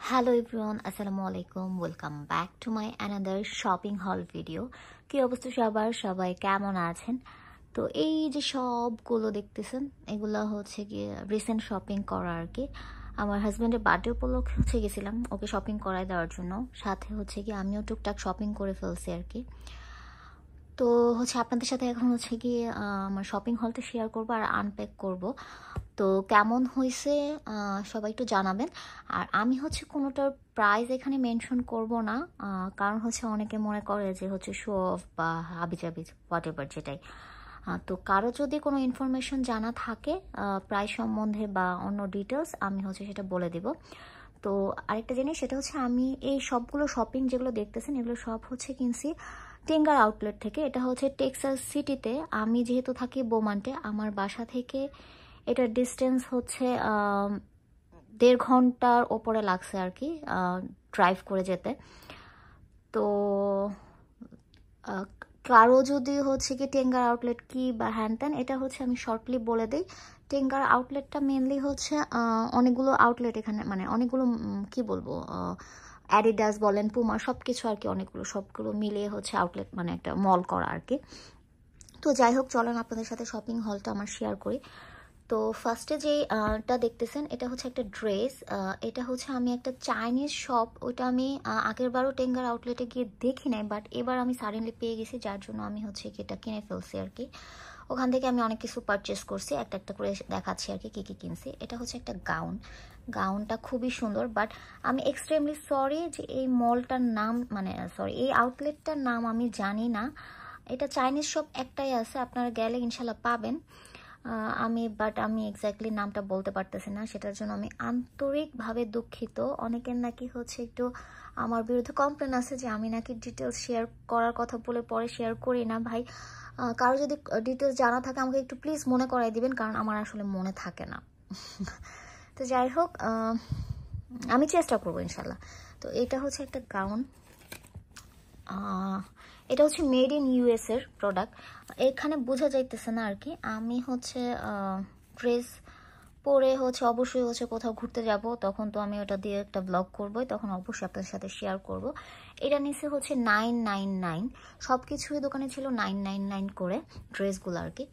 Hello everyone, আসসালামু আলাইকুম। Welcome back to my another shopping হল ভিডিও। কি অবস্থা সবার, সবাই কেমন আছেন? তো এই যে সবগুলো দেখতেছেন, এগুলো হচ্ছে গিয়ে রিসেন্ট শপিং করা আর কি। আমার হাজব্যান্ডের বার্থডে উপলক্ষে হচ্ছে গেছিলাম ওকে শপিং করায় দেওয়ার জন্য, সাথে হচ্ছে কি আমিও টুকটাক শপিং করে ফেলছি আর কি। তো হচ্ছে আপনাদের সাথে এখন হচ্ছে গিয়ে আমার শপিং হলটা শেয়ার করব আর আনপ্যাক করব। তো কেমন হয়েছে সবাই একটু জানাবেন। আর আমি হচ্ছে কোনোটার প্রাইস এখানে মেনশন করব না, কারণ হচ্ছে অনেকে মনে করে যে হচ্ছে শো অফ বা হাবিজাবি হোয়াট এভার যেটাই। তো কারো যদি কোনো ইনফরমেশন জানা থাকে প্রাইস সম্বন্ধে বা অন্য ডিটেলস, আমি হচ্ছে সেটা বলে দিব। তো আরেকটা জিনিস, সেটা হচ্ছে আমি এই সবগুলো শপিং যেগুলো দেখতেছেন এগুলো সব হচ্ছে কিনছি টেঙ্গার আউটলেট থেকে। এটা হচ্ছে টেক্সাস সিটিতে। আমি যেহেতু থাকি বোমান্টে, আমার বাসা থেকে এটার ডিস্টেন্স হচ্ছে 1.5 ঘন্টার ওপরে লাগছে আর কি ড্রাইভ করে যেতে। তো কারো যদি হচ্ছে কি টেঙ্গার আউটলেট কি বা হ্যান ত্যান, এটা হচ্ছে আমি শর্টলি বলে দিই। টেঙ্গার আউটলেটটা মেনলি হচ্ছে অনেকগুলো আউটলেট এখানে, মানে অনেকগুলো কি বলবো, অ্যাডিডাস বলেন, পুমা, সব কিছু আর কি, অনেকগুলো সবগুলো মিলিয়ে হচ্ছে আউটলেট, মানে একটা মল করা আর কি। তো যাই হোক, চলেন আপনাদের সাথে শপিং হলটা আমার শেয়ার করি। তো ফার্স্টে যেটা দেখতেছেন এটা হচ্ছে একটা ড্রেস। এটা হচ্ছে আমি একটা চাইনিজ শপ, ওইটা আমি আগের বারও টেঙ্গার আউটলেটে গিয়ে দেখি নাই, বাট এবার আমি সাডেনলি পেয়ে গেছি, যার জন্য আমি হচ্ছে এটা কিনে ফেলছি আর কি। ওখান থেকে আমি অনেক কিছু পারচেস করছি, একটা একটা করে দেখাচ্ছি আর কি কী কী কিনছি। এটা হচ্ছে একটা গাউন। গাউনটা খুবই সুন্দর, বাট আমি এক্সট্রিমলি সরি যে এই মলটার নাম, মানে সরি এই আউটলেটটার নাম আমি জানি না। এটা চাইনিজ শপ একটাই আছে, আপনারা গেলে ইনশাল্লাহ পাবেন। আমি এক্স্যাক্টলি নামটা বলতে পারতেছি না, সেটার জন্য আমি আন্তরিকভাবে দুঃখিত। অনেকের নাকি হচ্ছে একটু আমার বিরুদ্ধে কমপ্লেন আছে যে আমি নাকি ডিটেলস শেয়ার করার কথা বলে পরে শেয়ার করি না। ভাই, কারো যদি ডিটেলস জানা থাকে আমাকে একটু প্লিজ মনে করাই দিবেন, কারণ আমার আসলে মনে থাকে না। তো যাই হোক, আমি চেষ্টা করবো ইনশাল্লাহ। তো এটা হচ্ছে একটা গাউন। এটা হচ্ছে মেড ইন ইউএস এর প্রোডাক্ট। এখানে বোঝা যাইতেছে না আর কি। আমি হচ্ছে ড্রেস পরে হচ্ছে অবশ্যই হচ্ছে কোথাও ঘুরতে যাব, তখন তো আমি ওটা দিয়ে একটা ব্লগ করবোই, তখন অবশ্যই আপনাদের সাথে শেয়ার করব। এটা নিচে হচ্ছে 999, সব কিছুই দোকানে ছিল 999 করে ড্রেসগুলো আর কি।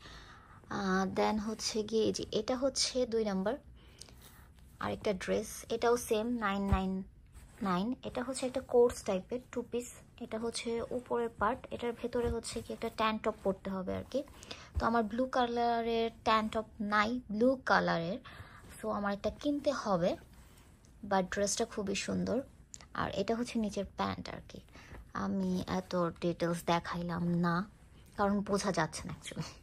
দেন হচ্ছে গিয়ে যে এটা হচ্ছে 2 নাম্বার আরেকটা ড্রেস, এটাও সেম 999। এটা হচ্ছে একটা কোর্স টাইপের 2 পিস। এটা হচ্ছে উপরের পার্ট, এটার ভেতরে হচ্ছে কি একটা ট্যান টপ পরতে হবে আর কি। তো আমার ব্লু কালারের ট্যান টপ নাই, ব্লু কালারের, সো আমার একটা কিনতে হবে। বাট ড্রেসটা খুবই সুন্দর। আর এটা হচ্ছে নিচের প্যান্ট আর কি। আমি এত ডিটেলস দেখাইলাম না, কারণ বোঝা যাচ্ছে না অ্যাকচুয়ালি।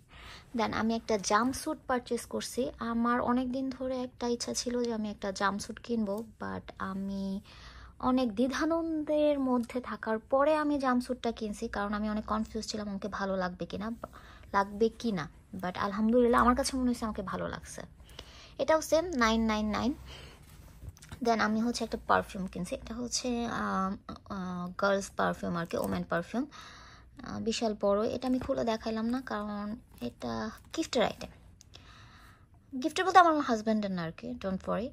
দেন আমি একটা জাম্পস্যুট পারচেস করছি। আমার অনেক দিন ধরে একটা ইচ্ছা ছিল যে আমি একটা জাম্পস্যুট কিনবো, বাট আমি অনেক দ্বিধাদ্বন্দ্বের মধ্যে থাকার পরে আমি জাম্পস্যুটটা কিনছি, কারণ আমি অনেক কনফিউজ ছিলাম আমাকে ভালো লাগবে কি না। বাট আলহামদুলিল্লাহ আমার কাছে মনে হয়েছে আমাকে ভালো লাগছে। এটাও সেম 999। দেন আমি হচ্ছে একটা পারফিউম কিনছি। এটা হচ্ছে গার্লস পারফিউম আর কি, ওমেন পারফিউম, বিশাল বড়। এটা আমি খুলে দেখাইলাম না, কারণ এটা গিফটের আইটেম। গিফটের বলতে আমার হাজব্যান্ডের না আর কি, ডোন্ট ওয়ারি।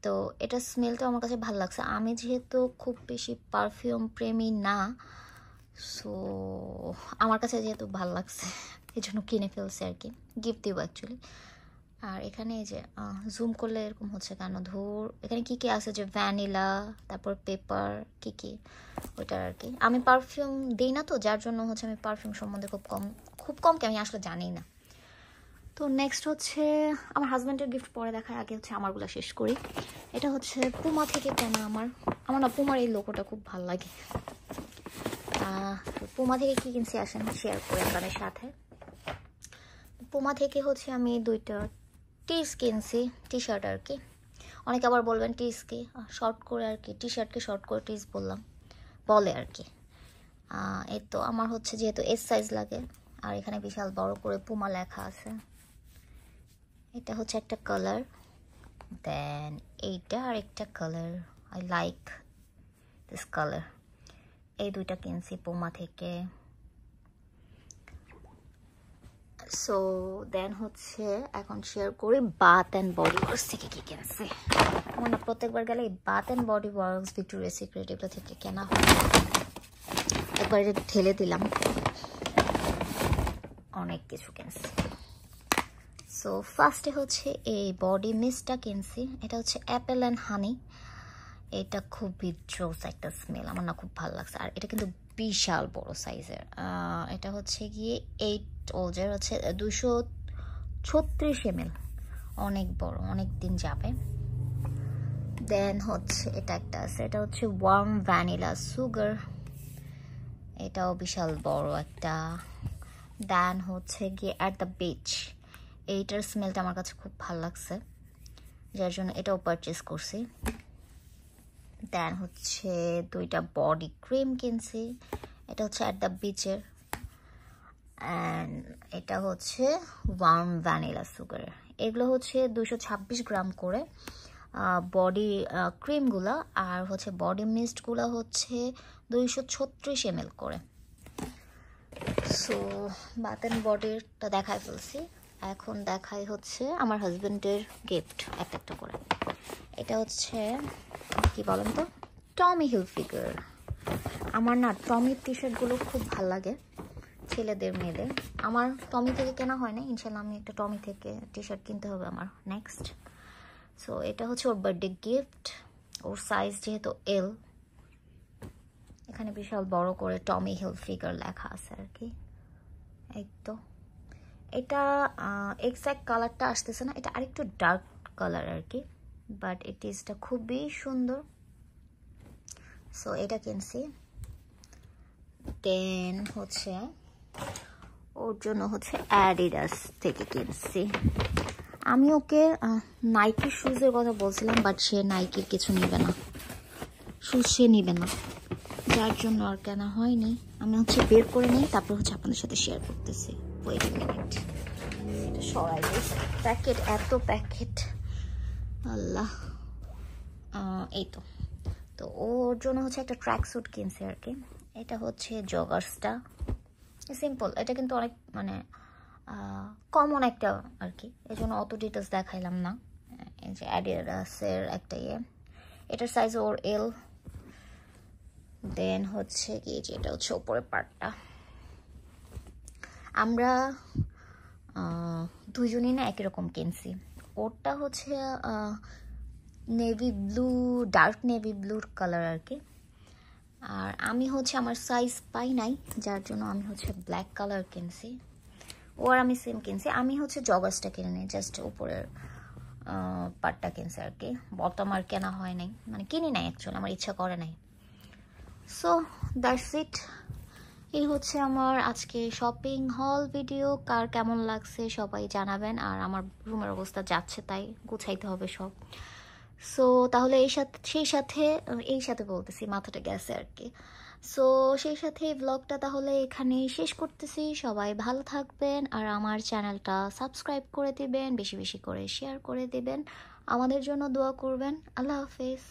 তো এটা স্মেলটা আমার কাছে ভালো লাগছে। আমি যেহেতু খুব বেশি পারফিউম প্রেমী না, সো আমার কাছে যেহেতু ভালো লাগছে এই জন্য কিনে ফেলছে আর কি, গিফট দিব অ্যাকচুয়ালি। আর এখানে এই যে জুম করলে এরকম হচ্ছে কেন, ধুর, এখানে কি কি আছে যে ভ্যানিলা, তারপর পেপার, কি ওইটার আর কি। আমি পারফিউম দিই না, তো যার জন্য হচ্ছে আমি পারফিউম সম্বন্ধে খুব কম কি আমি আসলে জানি না। তো নেক্সট হচ্ছে আমার হাজব্যান্ডের গিফট পরে দেখার আগে হচ্ছে আমারগুলো শেষ করি। এটা হচ্ছে পুমা থেকে কেনা। আমার না পুমার এই লোগোটা খুব ভালো লাগে। পুমা থেকে কি কিনছি আসেন শেয়ার করি আপনাদের সাথে। পুমা থেকে হচ্ছে আমি 2টা টিস কিনছি, টি শার্ট আর কি। অনেকে আবার বলবেন টিস কি, শর্ট করে আর কি, টি শার্টকে শর্ট করে টিস বলে আর কি। এই তো আমার হচ্ছে যেহেতু এস সাইজ লাগে, আর এখানে বিশাল বড় করে পুমা লেখা আছে। এটা হচ্ছে একটা কালার, দেন এইটা আর একটা colour, I like this colour. এই 2টা কিনছি পুমা থেকে। সো দেন হচ্ছে এখন শেয়ার করি বাথ অ্যান্ড বডি ওয়ার্কস থেকে কি কিনছে। আমার না প্রত্যেকবার গেলে এই Bath and Body Works Victoria Secret এগুলো থেকে কেনা হয়, একবার ঢেলে দিলাম, অনেক কিছু কিনছি। সো ফার্স্টে হচ্ছে এই বডি মিস্টটা কিনছি, এটা হচ্ছে অ্যাপেল অ্যান্ড হানি। এটা খুবই জোস একটা স্মেল, আমার না খুব ভালো লাগছে। আর এটা কিন্তু বিশাল বড় সাইজের, এটা হচ্ছে গিয়ে 8 ওজের, হচ্ছে 236 ml, অনেক বড়, অনেক দিন যাবে। দেন হচ্ছে এটা একটা আছে, এটা হচ্ছে ওয়ার্ম ভ্যানিলা সুগার, এটাও বিশাল বড় একটা। দেন হচ্ছে গিয়ে অ্যাট দ্য বিচ, এইটার স্মেলটা আমার কাছে খুব ভালো লাগছে, যার জন্য এটাও পারচেস করছি। দেন হচ্ছে 2টা বডি ক্রিম কিনছি, এটা হচ্ছে অ্যাট দ্য বিচের, অ্যান্ড এটা হচ্ছে ওয়ার্ম ভ্যানিলা সুগার। এগুলো হচ্ছে 226 গ্রাম করে বডি ক্রিমগুলো, আর হচ্ছে বডি মিস্টগুলো হচ্ছে 236 ml করে। সো বাথ অ্যান্ড বডিটা দেখাই ফেলছি, এখন দেখাই হচ্ছে আমার হাজব্যান্ডের গিফট একটা একটা করে। এটা হচ্ছে কি বলেন তো, টমি হিলফিগার। আমার না টমির টি শার্টগুলো খুব ভালো লাগে, ছেলেদের মেয়েদের। আমার টমি থেকে কেনা হয় না, ইনশাল্লাহ আমি একটা টমি থেকে টি শার্ট কিনতে হবে আমার নেক্সট। সো এটা হচ্ছে ওর বার্থডে গিফট, ওর সাইজ যেহেতু এল, এখানে বিশাল বড় করে টমি হিলফিগার লেখা আছে আর কি। এই তো এটা এক্সাক্ট কালারটা আসতেছে না, এটা আরেকটু ডার্ক কালার আর কি, বাট ইট ইজটা খুবই সুন্দর। সো এটা কিনছি। দেন হচ্ছে ওর জন্য হচ্ছে অ্যাডিডাস থেকে কিনছি। আমি ওকে নাইকির শুজের কথা বলছিলাম, বাট সে নাইকির কিছু নেবে না, শুজ সে নেবে না, যার জন্য আর কেনা হয়নি। আমি হচ্ছে বের করে নিই, তারপর হচ্ছে আপনাদের সাথে শেয়ার করতেছি। ওয়েট আ মিনিট, এটা সরাই দিয়েছে, প্যাকেট এত প্যাকেট, আল্লাহ। এই তো তো ওর জন্য হচ্ছে একটা ট্র্যাক স্যুট কিনছে আর কি, এটা হচ্ছে জগার্সটা, সিম্পল, এটা কিন্তু অনেক মানে কমন একটা আর কি, এই জন্য অত ডিটেলস দেখাইলাম না। এই যে অ্যাডিডাসের একটা এটার সাইজ ওর এল। দেন হচ্ছে কি যে এটা হচ্ছে ওপরের পার্টটা, আমরা দুজনই না একই রকম কিনছি। ওরটা হচ্ছে নেভি ব্লু, ডার্ক নেভি ব্লুর কালার আর কি, আর আমি হচ্ছে আমার সাইজ পাই নাই, যার জন্য আমি হচ্ছে ব্ল্যাক কালার কিনছি। ও আর আমি সেম কিনছি, আমি হচ্ছে জগার্সটা কিনে নিই, জাস্ট উপরের পার্টটা কিনছি আর কি, বটম আর কেনা হয় নাই, মানে কিনি নাই অ্যাকচুয়ালি, আমার ইচ্ছা করে নাই। সো দ্যাটস ইট, এই হচ্ছে আমার আজকে শপিং হল ভিডিও। কার কেমন লাগছে সবাই জানাবেন, আর আমার রুমের অবস্থা যাচ্ছে তাই গুছাইতে হবে সব। সো তাহলে এই সাথে বলতেছি, মাথাটা গেছে আর কি। সো সেই সাথে এই ব্লগটা তাহলে এখানেই শেষ করতেছি। সবাই ভালো থাকবেন, আর আমার চ্যানেলটা সাবস্ক্রাইব করে দিবেন, বেশি বেশি করে শেয়ার করে দিবেন, আমাদের জন্য দোয়া করবেন। আল্লাহ হাফেজ।